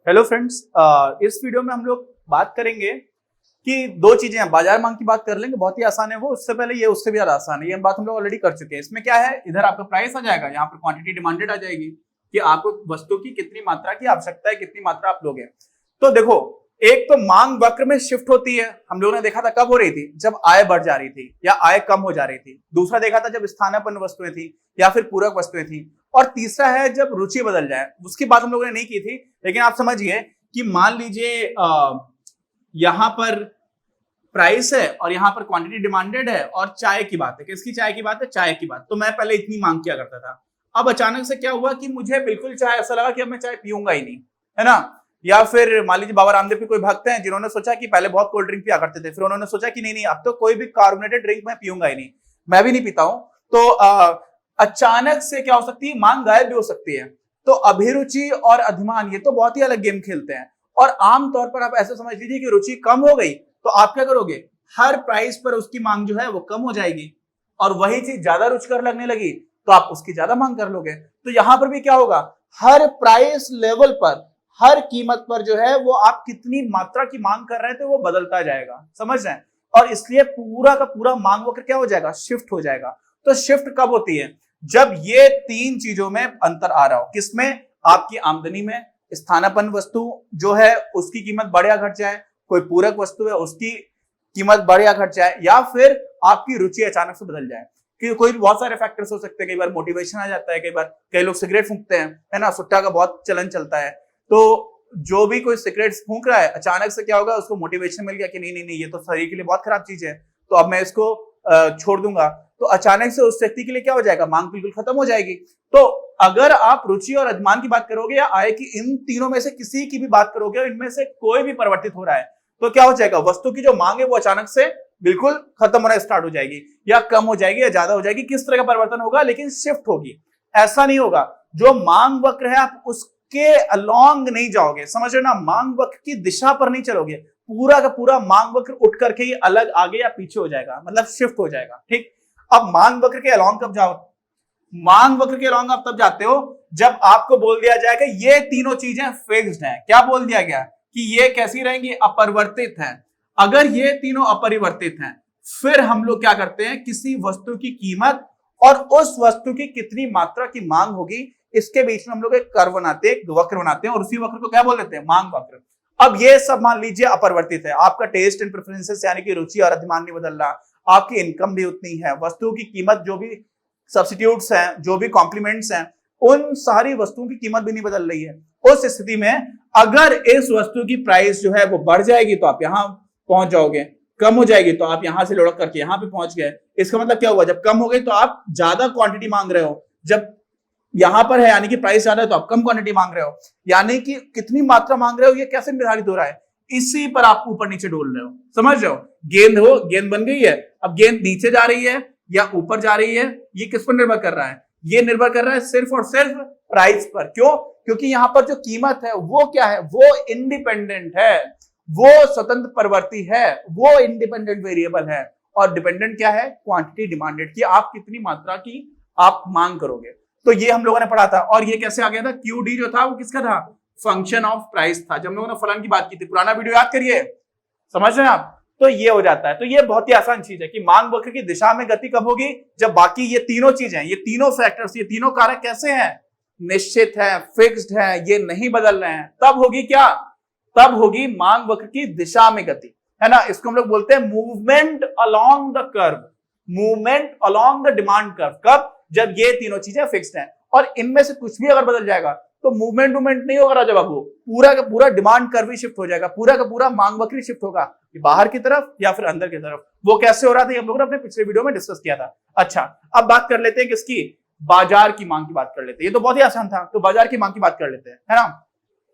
Hello friends, इस video में हम लोग बात करेंगे कि दो चीजें हैं। बाजार मांग की बात कर लेंगे, बहुत ही आसान है वो। उससे पहले ये उससे भी ज्यादा आसान है, ये बात हम लोग ऑलरेडी कर चुके हैं। इसमें क्या है, इधर आपका प्राइस आ जाएगा, यहाँ पर क्वांटिटी डिमांडेड आ जाएगी कि आपको वस्तु की कितनी मात्रा की आवश्यकता है, कितनी मात्रा आप लोगे। तो देखो, एक तो मांग वक्र में शिफ्ट होती है, हम लोगों ने देखा था कब हो रही थी, जब आय बढ़ जा रही थी या आय कम हो जा रही थी। दूसरा देखा था जब स्थानापन्न वस्तुएं थी या फिर पूरक वस्तुएं थी। और तीसरा है जब रुचि बदल जाए। उसकी बात हम लोगों ने नहीं की थी, लेकिन आप समझिए कि मान लीजिए यहां पर प्राइस है और यहां पर क्वांटिटी डिमांडेड है और चाय की बात है। किसकी चाय की बात है? चाय की बात। तो मैं पहले इतनी मांग किया करता था, अब अचानक से क्या हुआ कि मुझे बिल्कुल चाय, ऐसा लगा कि अब मैं चाय पीऊंगा ही नहीं, है ना। या फिर मान लीजिए बाबा रामदेव के कोई भक्त हैं जिन्होंने सोचा कि पहले बहुत कोल्ड ड्रिंक पिया करते थे, फिर उन्होंने सोचा कि नहीं नहीं, अब तो कोई भी कार्बोनेटेड ड्रिंक मैं पीऊंगा ही नहीं, मैं भी नहीं पीता हूं। तो अचानक से क्या हो सकती है, मांग गायब भी हो सकती है। तो अभिरुचि और अधिमान, ये तो बहुत ही अलग गेम खेलते हैं। और आमतौर पर आप ऐसा समझ लीजिए कि रुचि कम हो गई तो आप क्या करोगे, हर प्राइस पर उसकी मांग जो है वो कम हो जाएगी। और वही चीज ज्यादा रुचिकर लगने लगी तो आप उसकी ज्यादा मांग कर लोगे। तो यहां पर भी क्या होगा, हर प्राइस लेवल पर, हर कीमत पर जो है वो आप कितनी मात्रा की मांग कर रहे थे वो बदलता जाएगा, समझ रहे हैं। और इसलिए पूरा का पूरा मांग वक्र क्या हो जाएगा, शिफ्ट हो जाएगा। तो शिफ्ट कब होती है, जब ये तीन चीजों में अंतर आ रहा हो। किसमें? आपकी आमदनी में, स्थानापन्न वस्तु जो है उसकी कीमत बढ़े या घट जाए, कोई पूरक वस्तु है उसकी कीमत बढ़े या घट जाए, या फिर आपकी रुचि अचानक से बदल जाए। कि कोई बहुत सारे फैक्टर्स हो सकते हैं। कई बार मोटिवेशन आ जाता है, कई बार कई लोग सिगरेट फूंकते हैं, है ना, सुट्टा का बहुत चलन चलता है। तो जो भी कोई सिगरेट फूंक रहा है, अचानक से क्या होगा, उसको मोटिवेशन मिल गया कि नहीं नहीं नहीं, ये तो शरीर के लिए बहुत खराब चीज है, तो अब मैं इसको छोड़ दूंगा। तो अचानक से उस व्यक्ति के लिए क्या हो जाएगा, मांग बिल्कुल खत्म हो जाएगी। तो अगर आप रुचि और अधिमान की बात करोगे या आय की, इन तीनों में से किसी की भी बात करोगे, इनमें से कोई भी परिवर्तित हो रहा है, तो क्या हो जाएगा, वस्तु की जो मांग है वो अचानक से बिल्कुल खत्म होना स्टार्ट हो जाएगी, या कम हो जाएगी या ज्यादा हो जाएगी। किस तरह का परिवर्तन होगा, लेकिन शिफ्ट होगी। ऐसा नहीं होगा जो मांग वक्र है आप उसके अलोंग नहीं जाओगे, समझ रहे ना, मांग वक्र की दिशा पर नहीं चलोगे। पूरा का पूरा मांग वक्र उठ करके ही अलग आगे या पीछे हो जाएगा, मतलब शिफ्ट हो जाएगा। ठीक। अब मांग वक्र के अलोंग कब जाओ, मांग वक्र के अलोंग आप तब जाते हो जब आपको बोल दिया जाएगा ये तीनों चीजें फिक्स्ड हैं। क्या बोल दिया गया कि ये कैसी रहेंगी, अपरिवर्तित हैं। अगर ये तीनों अपरिवर्तित हैं, फिर हम लोग क्या करते हैं, किसी वस्तु की कीमत और उस वस्तु की कितनी मात्रा की मांग होगी, इसके बीच में हम लोग एक कर्व बनाते हैं, एक वक्र बनाते हैं, और उसी वक्र को क्या बोल देते हैं, मांग वक्र। अब ये सब मान लीजिए अपरिवर्तित है, आपका टेस्ट एंड प्रेफरेंसेस यानी कि रुचि और अधिमान नहीं बदल रहा, आपकी इनकम भी उतनी है, वस्तुओं की कीमत, जो भी सब्स्टिट्यूट्स हैं, जो भी कॉम्प्लीमेंट्स हैं, उन सारी वस्तुओं की कीमत भी नहीं बदल रही है। उस स्थिति में अगर इस वस्तु की प्राइस जो है वो बढ़ जाएगी तो आप यहां पहुंच जाओगे, कम हो जाएगी तो आप यहां से लुढ़क करके यहां पे पहुंच गए। इसका मतलब क्या हुआ, जब कम हो गई तो आप ज्यादा क्वांटिटी मांग रहे हो, जब यहां पर है यानी कि प्राइस ज्यादा है तो आप कम क्वांटिटी मांग रहे हो। यानी कि कितनी मात्रा मांग रहे हो ये कैसे निर्धारित हो रहा है, इसी पर आप ऊपर नीचे डोल रहे हो, समझ रहे हो। गेंद हो, गेंद बन गई है, अब गेंद नीचे जा रही है या ऊपर जा रही है, ये किस पर निर्भर कर रहा है, ये निर्भर कर रहा है सिर्फ और सिर्फ प्राइस पर। क्यों? क्योंकि यहां पर जो कीमत है वो क्या है, वो इंडिपेंडेंट है, वो स्वतंत्र परिवर्ती है, वो इंडिपेंडेंट वेरिएबल है। और डिपेंडेंट क्या है, क्वांटिटी डिमांडेड, कि आप कितनी मात्रा की आप मांग करोगे। तो ये हम लोगों ने पढ़ा था। और ये कैसे आ गया था, क्यू डी जो था वो किसका था, फंक्शन ऑफ प्राइस था, जब हम लोगों ने फलन की बात की थी। पुराना वीडियो याद करिए, समझ रहे हैं आप। तो ये हो जाता है। तो ये बहुत ही आसान चीज है कि मांग वक्र की दिशा में गति कब होगी, जब बाकी ये तीनों चीजें, ये तीनों फैक्टर्स, ये तीनों कारक कैसे हैं, निश्चित है, फिक्स्ड है, ये नहीं बदल रहे हैं। तब होगी क्या, तब होगी मांग वक्र की दिशा में गति, है ना। इसको हम लोग बोलते हैं movement along the curve, movement along the demand curve. कब? जब ये तीनों चीजें फिक्स्ड हैं। और इनमें से कुछ भी अगर बदल जाएगा तो मूवमेंट नहीं होगा राजा बाबू, पूरा का पूरा डिमांड कर्व ही शिफ्ट हो जाएगा, पूरा का पूरा मांग वक्र शिफ्ट होगा, बाहर की तरफ या फिर अंदर की तरफ। वो कैसे हो रहा था, हम लोगों ने अपने पिछले वीडियो में डिस्कस किया था। अच्छा, अब बात कर लेते हैं किसकी, बाजार की मांग की बात कर लेते हैं। ये तो बहुत ही आसान था, तो बाजार की मांग की बात कर लेते हैं, है ना।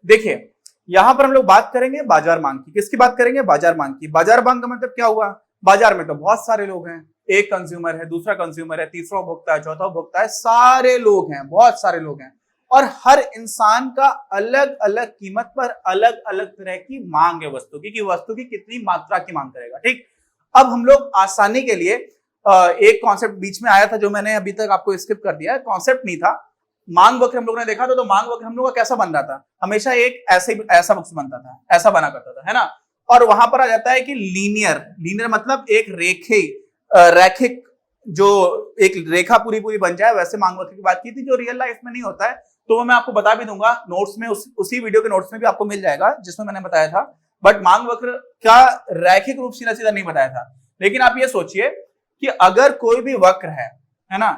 देखिए, यहां पर हम लोग बात करेंगे बाजार मांग की। किसकी बात करेंगे, बाजार मांग की। बाजार मांग का मतलब क्या हुआ, बाजार में तो बहुत सारे लोग हैं, एक कंज्यूमर है, दूसरा कंज्यूमर है, तीसरा उपभोक्ता है, चौथा उपभोक्ता है, सारे लोग हैं, बहुत सारे लोग हैं। और हर इंसान का अलग अलग कीमत पर अलग अलग तरह की मांग है वस्तु की, कि वस्तु की कितनी मात्रा की मांग करेगा। ठीक। अब हम लोग आसानी के लिए एक कॉन्सेप्ट बीच में आया था जो मैंने अभी तक आपको स्किप कर दिया है, कॉन्सेप्ट नहीं था, मांग वक्र हम लोगों ने देखा था, तो मांग वक्र हम लोग का कैसा बन रहा था, हमेशा एक ऐसा वक्र बनता था, ऐसा बना करता था, है ना। और वहां पर आ जाता है कि लीनियर मतलब एक रैखिक, जो एक रेखा पूरी पूरी बन जाए, वैसे मांग वक्र की बात की थी, जो रियल लाइफ में नहीं होता है। तो वो मैं आपको बता भी दूंगा नोट्स में, उसी वीडियो के नोट्स में भी आपको मिल जाएगा जिसमें मैंने बताया था। बट मांग वक्र का रैखिक रूप सीधा सीधा नहीं बताया था। लेकिन आप ये सोचिए कि अगर कोई भी वक्र है ना,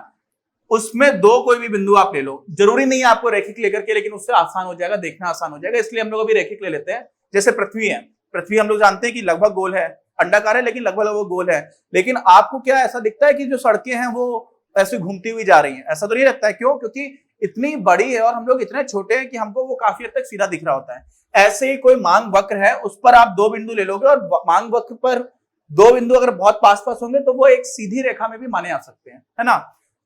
उसमें दो कोई भी बिंदु आप ले लो, जरूरी नहीं है आपको रैखिक लेकर के, लेकिन उससे आसान हो जाएगा, देखना आसान हो जाएगा, इसलिए हम लोग अभी रैखिक ले लेते हैं। जैसे पृथ्वी है, पृथ्वी हम लोग जानते हैं कि लगभग गोल है, अंडाकार है लेकिन लगभग वो गोल है। लेकिन आपको क्या ऐसा दिखता है कि जो सड़कें हैं वो ऐसे घूमती हुई जा रही हैं? ऐसा तो नहीं लगता है। क्यों? क्योंकि इतनी बड़ी है और हम लोग इतने छोटे हैं कि हमको वो काफी हद तक सीधा दिख रहा होता है। ऐसे ही कोई मांग वक्र है, उस पर आप दो बिंदु ले लोगे और मांग वक्र पर दो बिंदु अगर बहुत पास पास होंगे तो वो एक सीधी रेखा में भी माने आ सकते हैं, है ना।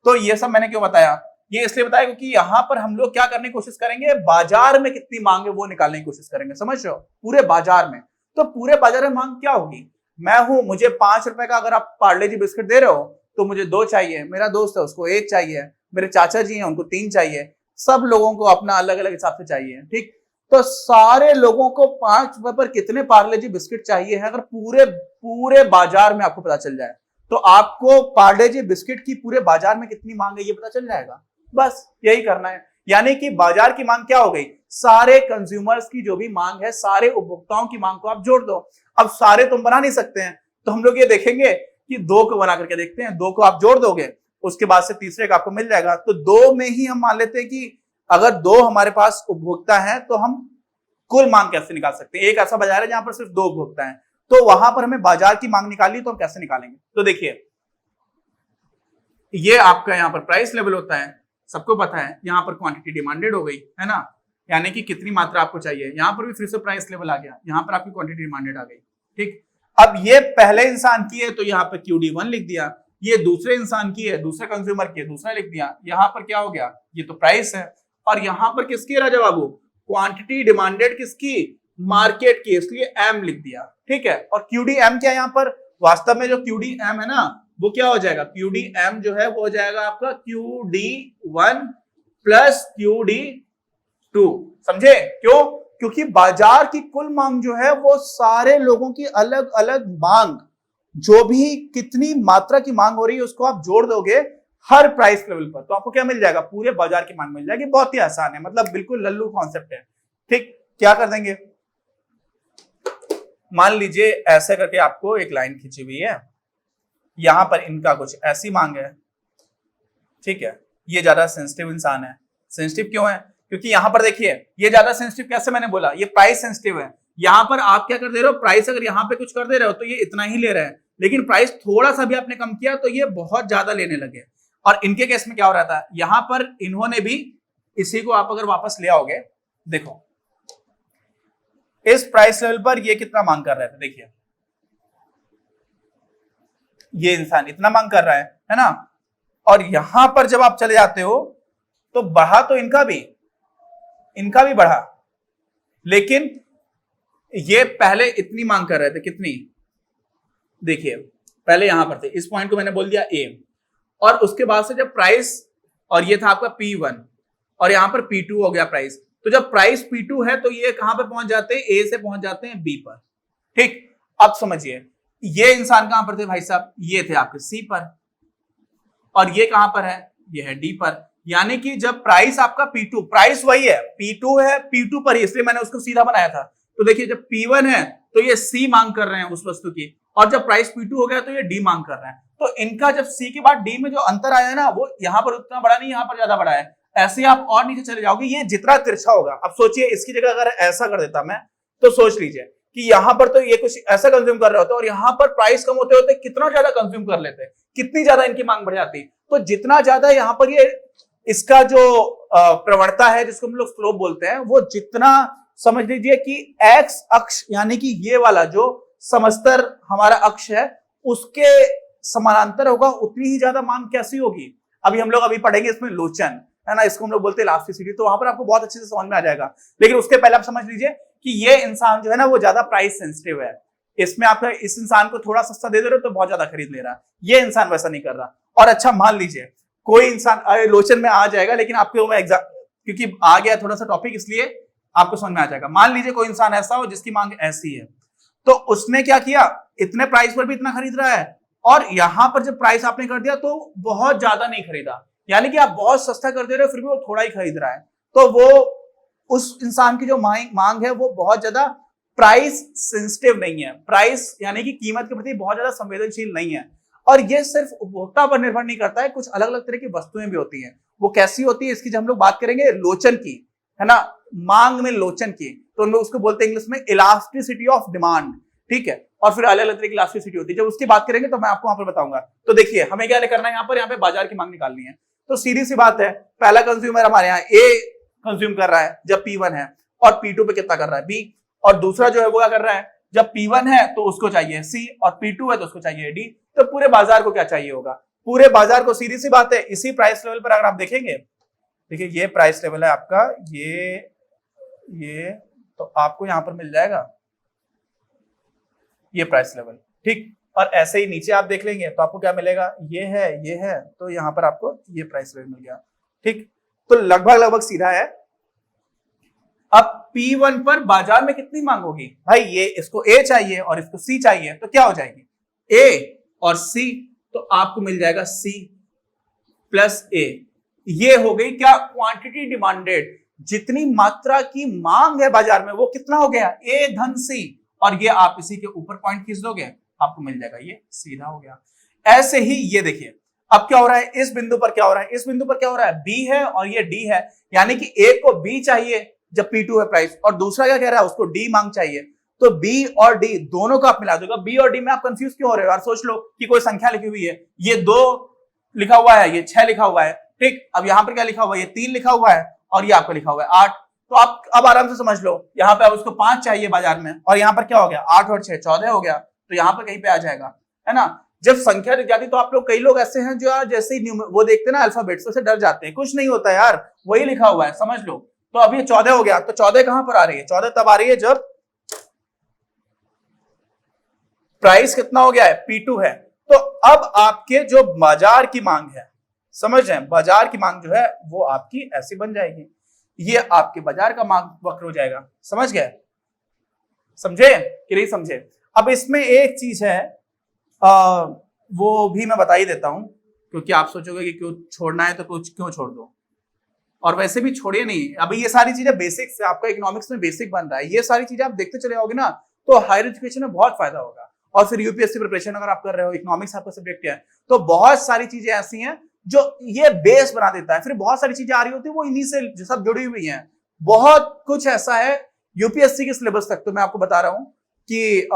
तो ये सब मैंने क्यों बताया? ये इसलिए बताया क्योंकि यहां पर हम लोग क्या करने की कोशिश करेंगे, बाजार में कितनी मांग है वो निकालने की कोशिश करेंगे, समझ रहे हो, पूरे बाजार में। तो पूरे बाजार में मांग क्या होगी? मैं हूं, मुझे 5 रुपए का अगर आप पार्ले जी बिस्किट दे रहे हो तो मुझे 2 चाहिए, मेरा दोस्त है उसको 1 चाहिए, मेरे चाचा जी हैं उनको 3 चाहिए, सब लोगों को अपना अलग अलग हिसाब से चाहिए, ठीक। तो सारे लोगों को 5 रुपए पर कितने पार्ले जी बिस्किट चाहिए है, अगर पूरे बाजार में आपको पता चल जाए तो आपको पार्ले जी बिस्किट की पूरे बाजार में कितनी मांग है ये पता चल जाएगा। बस यही करना है। यानी कि बाजार की मांग क्या हो गई? सारे कंज्यूमर्स की जो भी मांग है, सारे उपभोक्ताओं की मांग को आप जोड़ दो। अब सारे तुम बना नहीं सकते हैं, तो हम लोग ये देखेंगे कि 2 को बना करके देखते हैं। 2 को आप जोड़ दोगे, उसके बाद से तीसरे का आपको मिल जाएगा। तो 2 में ही हम मान लेते हैं कि अगर 2 हमारे पास उपभोक्ता हैं तो हम कुल मांग कैसे निकाल सकते हैं। एक ऐसा बाजार है जहां पर सिर्फ 2 उपभोक्ता हैं, तो वहां पर हमें बाजार की मांग निकालनी, तो हम कैसे निकालेंगे? तो देखिए, ये आपका यहां पर प्राइस लेवल होता है, सबको पता है। यहां पर क्वांटिटी डिमांडेड हो गई, है ना, यानी कि कितनी मात्रा आपको चाहिए। यहां पर भी फिर से प्राइस लेवल आ गया, यहां पर आपकी क्वांटिटी डिमांडेड आ गई, ठीक। अब ये पहले इंसान की है तो यहाँ पर QD1 लिख दिया, ये दूसरे इंसान की है, दूसरे कंज्यूमर की है, दूसरा लिख दिया। यहां पर क्या हो गया, ये तो प्राइस है, और यहां पर किसकी है राजा बाबू? क्वांटिटी डिमांडेड किसकी? मार्केट की, इसलिए M लिख दिया, ठीक है। और QDM क्या है यहाँ पर? वास्तव में जो QDM है ना, वो क्या हो जाएगा? QDM जो है वो हो जाएगा आपका QD1 प्लस QD2, समझे? क्यों? क्योंकि बाजार की कुल मांग जो है वो सारे लोगों की अलग अलग मांग, जो भी कितनी मात्रा की मांग हो रही है उसको आप जोड़ दोगे हर प्राइस लेवल पर, तो आपको क्या मिल जाएगा? पूरे बाजार की मांग मिल जाएगी। बहुत ही आसान है, मतलब बिल्कुल लल्लू कॉन्सेप्ट है, ठीक। क्या कर देंगे, मान लीजिए ऐसे करके आपको एक लाइन खींची हुई है, यहां पर इनका कुछ ऐसी मांग है, ठीक है। ये ज्यादा सेंसिटिव इंसान है। सेंसिटिव क्यों है? क्योंकि यहां पर देखिए, ये ज्यादा सेंसिटिव कैसे, मैंने बोला ये प्राइस सेंसिटिव है। यहां पर आप क्या कर दे रहे हो, प्राइस अगर यहां पे कुछ कर दे रहे हो तो ये इतना ही ले रहे हैं, लेकिन प्राइस थोड़ा सा भी आपने कम किया तो ये बहुत ज्यादा लेने लगे। और इनके केस में क्या हो रहा था, यहां पर इन्होंने भी इसी को आप अगर वापस ले आओगे, देखो इस प्राइस लेवल पर ये कितना मांग कर रहे थे, देखिए ये इंसान इतना मांग कर रहा है ना। और यहां पर जब आप चले जाते हो तो बढ़ा तो इनका भी बढ़ा, लेकिन ये पहले इतनी मांग कर रहे थे, कितनी? देखिए पहले यहां पर थे, इस पॉइंट को मैंने बोल दिया A, और उसके बाद से जब प्राइस, और ये था आपका P1 और यहां पर P2 हो गया प्राइस, तो जब प्राइस P2 है तो ये कहां पर पहुंच जाते हैं? A से पहुंच जाते हैं B पर, ठीक। अब समझिए, ये इंसान कहां पर थे भाई साहब? ये थे आपके C पर, और ये कहां पर है? ये है D पर। यानी कि जब प्राइस आपका P2, प्राइस वही है, P2 है, P2 पर ही, इसलिए मैंने उसको सीधा बनाया था। तो देखिए जब P1 है तो ये C मांग कर रहे हैं उस वस्तु की, और जब प्राइस P2 हो गया तो ये D मांग कर रहे हैं। तो इनका जब C के बाद D में जो अंतर आया है ना, वो यहां पर उतना बड़ा नहीं, यहां पर ज्यादा बड़ा है। ऐसे ही आप और नीचे चले जाओगे, ये जितना तिरछा होगा, अब सोचिए इसकी जगह अगर ऐसा कर देता मैं, तो सोच लीजिए कि यहां पर तो ये कुछ ऐसा कंज्यूम कर रहे होते और यहां पर प्राइस कम होते होते कितना ज्यादा कंज्यूम कर लेते, कितनी ज्यादा इनकी मांग बढ़ जाती। तो जितना ज्यादा यहां पर ये इसका जो प्रवणता है, जिसको हम लोग स्लोप बोलते हैं, वो जितना, समझ लीजिए कि एक्स अक्ष यानी कि ये वाला जो समस्तर हमारा अक्ष है उसके समानांतर होगा, उतनी ही ज्यादा मांग कैसी होगी। अभी हम लोग पढ़ेंगे इसमें लोचन, है ना, इसको हम लोग बोलते हैं इलास्टिसिटी, तो वहां पर आपको बहुत अच्छे से समझ में आ जाएगा। लेकिन उसके पहले आप समझ लीजिए कि ये इंसान जो है ना वो ज्यादा प्राइस सेंसिटिव है। इसमें आप इस इंसान को थोड़ा सस्ता दे रहे हो तो बहुत ज्यादा खरीद ले रहा है, ये इंसान वैसा नहीं कर रहा। और अच्छा मान लीजिए कोई इंसान लोचन में आ जाएगा, लेकिन आपके मैं एग्जाम क्योंकि आ गया थोड़ा सा टॉपिक इसलिए आपको समझ में आ जाएगा। मान लीजिए कोई इंसान ऐसा हो जिसकी मांग ऐसी है, तो उसने क्या किया, इतने प्राइस पर भी इतना खरीद रहा है, और यहां पर जब प्राइस आपने कर दिया तो बहुत ज्यादा नहीं खरीदा, यानी कि आप बहुत सस्ता कर दे रहे हो फिर भी वो थोड़ा ही खरीद रहा है, तो वो उस इंसान की जो मांग है वो बहुत ज्यादा प्राइस सेंसिटिव नहीं है, प्राइस यानी कि कीमत के प्रति बहुत ज्यादा संवेदनशील नहीं है। और ये सिर्फ उपभोक्ता पर निर्भर नहीं करता है, कुछ अलग अलग तरह की वस्तुएं भी होती हैं। वो कैसी होती है इसकी जब हम लोग बात करेंगे लोचन की, है ना, मांग में लोचन की, तो हम लोग उसको बोलते हैं इंग्लिश में इलास्टिसिटी ऑफ डिमांड, ठीक है। और फिर अलग अलग तरह की इलास्टिसिटी होती है, जब उसकी बात करेंगे तो मैं आपको वहां पर बताऊंगा। तो देखिए हमें क्या करना है, यहाँ पे बाजार की मांग निकालनी है। तो सीधी सी बात है, पहला कंज्यूमर हमारे यहाँ ए कंज्यूम कर रहा है जब P1 है, और P2 पे कितना कर रहा है B, और दूसरा जो है वो क्या कर रहा है, जब P1 है तो उसको चाहिए C, और P2 है तो उसको चाहिए D। तो पूरे बाजार को क्या चाहिए होगा, पूरे बाजार को सीधी सी बात है इसी प्राइस लेवल पर अगर आप देखेंगे, देखिए ये प्राइस लेवल है आपका, ये तो आपको यहां पर मिल जाएगा ये प्राइस लेवल, ठीक। और ऐसे ही नीचे आप देख लेंगे तो आपको क्या मिलेगा, ये है, तो यहां पर आपको ये प्राइस लेवल मिल गया, ठीक। तो लगभग सीधा है। अब P1 पर बाजार में कितनी मांग होगी भाई, ये इसको A चाहिए और इसको C चाहिए, तो क्या हो जाएगी A और C, तो आपको मिल जाएगा C प्लस A। ये हो गई क्या, क्वांटिटी डिमांडेड, जितनी मात्रा की मांग है बाजार में वो कितना हो गया A धन C, और ये आप इसी के ऊपर पॉइंट खींच दोगे आपको मिल जाएगा ये सीधा हो गया। ऐसे ही ये देखिए अब क्या हो रहा है, इस बिंदु पर क्या हो रहा है, इस बिंदु पर क्या हो रहा है, B है और ये D है, यानी कि A को B चाहिए जब P2 है प्राइस, और दूसरा क्या कह रहा है, उसको D मांग चाहिए। तो B और D दोनों को आप मिला दोगे। B और D में आप कंफ्यूज क्यों हो रहे हो यार, सोच लो कि कोई संख्या लिखी हुई है, ये 2 लिखा हुआ है, ये 6 लिखा हुआ है, ठीक। अब यहाँ पर क्या लिखा हुआ है, ये 3 लिखा हुआ है, और ये आपका लिखा हुआ है 8। तो आप अब आराम से समझ लो, यहाँ पे अब उसको 5 चाहिए बाजार में, और यहाँ पर क्या हो गया 8 और 6 14 हो गया, तो यहाँ पर कहीं पे आ जाएगा, है ना। जब संख्या दिख जाती तो आप लोग, कई लोग ऐसे हैं जो यार जैसे ही वो देखते हैं ना अल्फाबेट्स से डर जाते हैं, कुछ नहीं होता यार, वही लिखा हुआ है समझ लो। तो अब ये 14 हो गया, तो 14 कहां पर आ रही है, 14 तब आ रही है जब प्राइस कितना हो गया है, P2 है। तो अब आपके जो बाजार की मांग है, समझ रहे हैं, बाजार की मांग जो है वो आपकी ऐसी बन जाएगी, ये आपके बाजार का मांग वक्र हो जाएगा, समझ गए, समझे कि नहीं समझे। अब इसमें एक चीज है वो भी मैं बता ही देता हूं, क्योंकि आप सोचोगे कि क्यों छोड़ना है, तो कुछ क्यों छोड़ दो, और वैसे भी छोड़िए नहीं। अभी ये सारी चीजें बेसिक्स है, आपका इकोनॉमिक्स में बेसिक बन रहा है, ये सारी चीजें आप देखते चले जाओगे ना तो हायर एजुकेशन में बहुत फायदा होगा। और फिर यूपीएससी प्रिपरेशन अगर आप कर रहे हो, इकोनॉमिक्स आपका सब्जेक्ट है, तो बहुत सारी चीजें ऐसी हैं जो ये बेस बना देता है। फिर बहुत सारी चीजें आ रही होती है वो इन्हीं से सब जुड़ी हुई हैं, बहुत कुछ ऐसा है यूपीएससी के सिलेबस तक। तो मैं आपको बता रहा हूं कि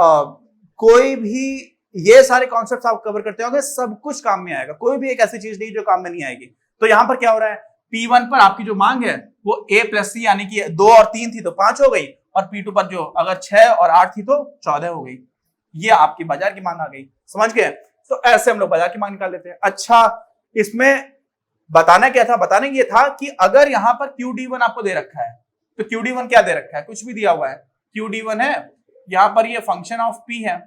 कोई भी ये सारे कॉन्सेप्ट्स आप कवर करते होंगे, सब कुछ काम में आएगा, कोई भी एक ऐसी चीज नहीं जो काम में नहीं आएगी। तो यहां पर क्या हो रहा है, P1 पर आपकी जो मांग है वो A प्लस C, यानी कि 2 और 3 थी तो 5 हो गई, और P2 पर जो अगर 6 और 8 थी तो 14 हो गई। ये आपकी बाजार की मांग आ गई, समझ गए। तो ऐसे हम लोग बाजार की मांग निकाल लेते हैं। अच्छा, इसमें बताना क्या था, बताने ये था कि अगर यहां पर QD1 आपको दे रखा है, तो QD1 क्या दे रखा है, कुछ भी दिया हुआ है, QD1 है, यहां पर ये फंक्शन ऑफ P है,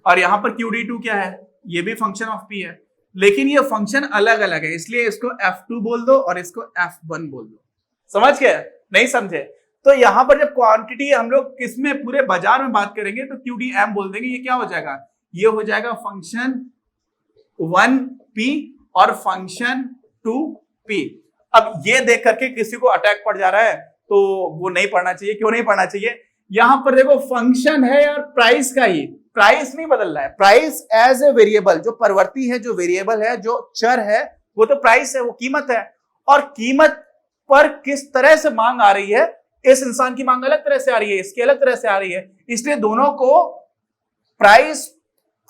और यहां पर QD2 क्या है, ये भी फंक्शन ऑफ P है, लेकिन ये फंक्शन अलग अलग है, इसलिए इसको F2 बोल दो और इसको F1 बोल दो, समझ गए, नहीं समझे। तो यहां पर जब क्वांटिटी हम लोग किसमें, पूरे बाजार में बात करेंगे तो QDM बोल देंगे, ये क्या हो जाएगा, ये हो जाएगा फंक्शन 1P और फंक्शन 2P। अब ये देख करके किसी को अटैक पड़ जा रहा है तो वो नहीं पढ़ना चाहिए। क्यों नहीं पढ़ना चाहिए, यहां पर देखो फंक्शन है यार प्राइस का ही, प्राइस नहीं बदल रहा है, प्राइस एज ए वेरिएबल, जो परिवर्ती है, जो वेरिएबल है, जो चर है, वो तो प्राइस है, वो कीमत है। और कीमत पर किस तरह से मांग आ रही है, इस इंसान की मांग अलग तरह से आ रही है, इसकी अलग तरह से आ रही है, इसलिए दोनों को प्राइस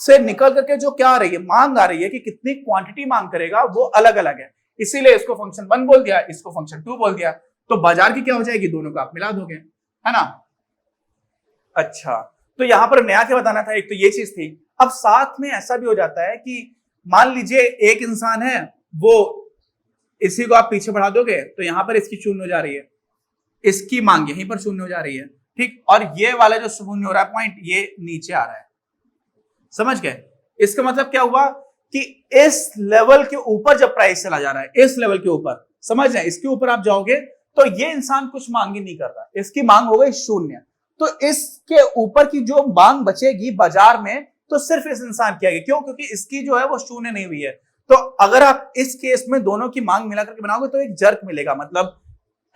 से निकल करके जो क्या आ रही है, मांग आ रही है कि कितनी क्वांटिटी मांग करेगा, वो अलग अलग है, इसीलिए इसको फंक्शन 1 बोल दिया, इसको फंक्शन 2 बोल दिया। तो बाजार की क्या हो जाएगी, दोनों को आप मिला दोगे, है ना। अच्छा, तो यहां पर नया क्या बताना था, एक तो ये चीज थी। अब साथ में ऐसा भी हो जाता है कि मान लीजिए एक इंसान है, वो इसी को आप पीछे बढ़ा दोगे तो यहां पर इसकी शून्य हो जा रही है, इसकी मांग यहीं पर शून्य हो जा रही है, ठीक। और ये वाला जो शून्य हो रहा है पॉइंट, ये नीचे आ रहा है, समझ गए। इसका मतलब क्या हुआ कि इस लेवल के ऊपर जब प्राइस चला जा रहा है, इस लेवल के ऊपर, समझ रहे हैं, इसके ऊपर आप जाओगे तो ये इंसान कुछ मांग ही नहीं कर रहा, इसकी मांग हो गई शून्य। तो इसके ऊपर की जो मांग बचेगी बाजार में तो सिर्फ इस इंसान की आएगी। क्यों? क्योंकि इसकी जो है वो शून्य नहीं हुई है। तो अगर आप इस केस में दोनों की मांग मिला करके बनाओगे तो एक जर्क मिलेगा, मतलब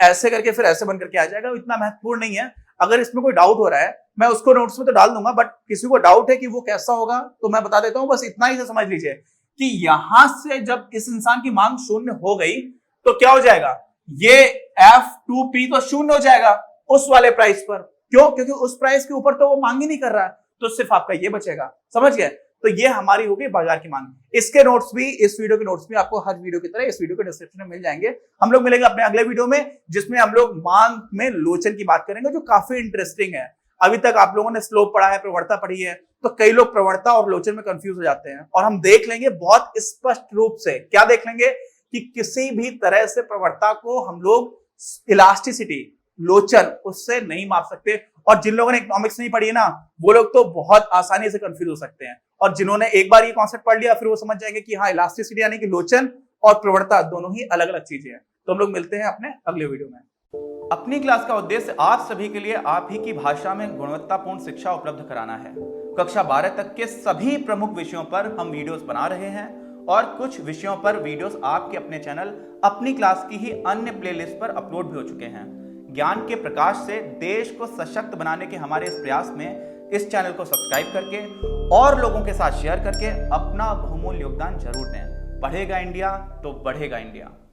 ऐसे करके फिर ऐसे बन करके आ जाएगा। इतना महत्वपूर्ण नहीं है। अगर इसमें कोई डाउट हो रहा है मैं उसको नोट्स में तो डाल दूंगा, बट किसी को डाउट है कि वो कैसा होगा तो मैं बता देता हूं। बस इतना ही से समझ लीजिए कि यहां से जब इस इंसान की मांग शून्य हो गई तो क्या हो जाएगा, ये F2P तो शून्य हो जाएगा उस वाले प्राइस पर। क्यों? क्योंकि उस प्राइस के ऊपर तो वो मांग ही नहीं कर रहा है, तो सिर्फ आपका ये बचेगा। समझ गए? तो ये हमारी होगी बाजार की मांग। इसके नोट्स भी, इस वीडियो के नोट्स भी आपको हर वीडियो की तरह इस वीडियो के डिस्क्रिप्शन में मिल जाएंगे। हम लोग मिलेंगे अपने अगले वीडियो में जिसमें हम लोग मांग में लोचन की बात करेंगे, जो काफी इंटरेस्टिंग है। अभी तक आप लोगों ने स्लोप पढ़ा है, प्रवणता पढ़ी है, तो कई लोग प्रवणता और लोचन में कंफ्यूज हो जाते हैं। और हम देख लेंगे बहुत स्पष्ट रूप से, क्या देख लेंगे कि किसी भी तरह से प्रवणता को हम लोग इलास्टिसिटी, लोचन, उससे नहीं माप सकते। और जिन लोगों ने इकोनॉमिक्स नहीं पढ़ी है ना, वो लोग तो बहुत आसानी से कंफ्यूज हो सकते हैं। और जिन्होंने एक बार ये कॉन्सेप्ट पढ़ लिया फिर वो समझ जाएंगे कि हाँ, इलास्टिसिटी यानी कि लोचन और प्रवणता दोनों ही अलग अलग चीजें हैं। तो हम लोग मिलते हैं अपने अगले वीडियो में। अपनी क्लास का उद्देश्य आप सभी के लिए आप ही की भाषा में गुणवत्तापूर्ण शिक्षा उपलब्ध कराना है। कक्षा 12 तक के सभी प्रमुख विषयों पर हम वीडियोस बना रहे हैं और कुछ विषयों पर वीडियोस आपके अपने चैनल अपनी क्लास की ही अन्य प्लेलिस्ट पर अपलोड भी हो चुके हैं। ज्ञान के प्रकाश से देश को सशक्त बनाने के हमारे इस प्रयास में इस चैनल को सब्सक्राइब करके और लोगों के साथ शेयर करके अपना बहुमूल्य योगदान जरूर दें। पढ़ेगा इंडिया तो बढ़ेगा इंडिया।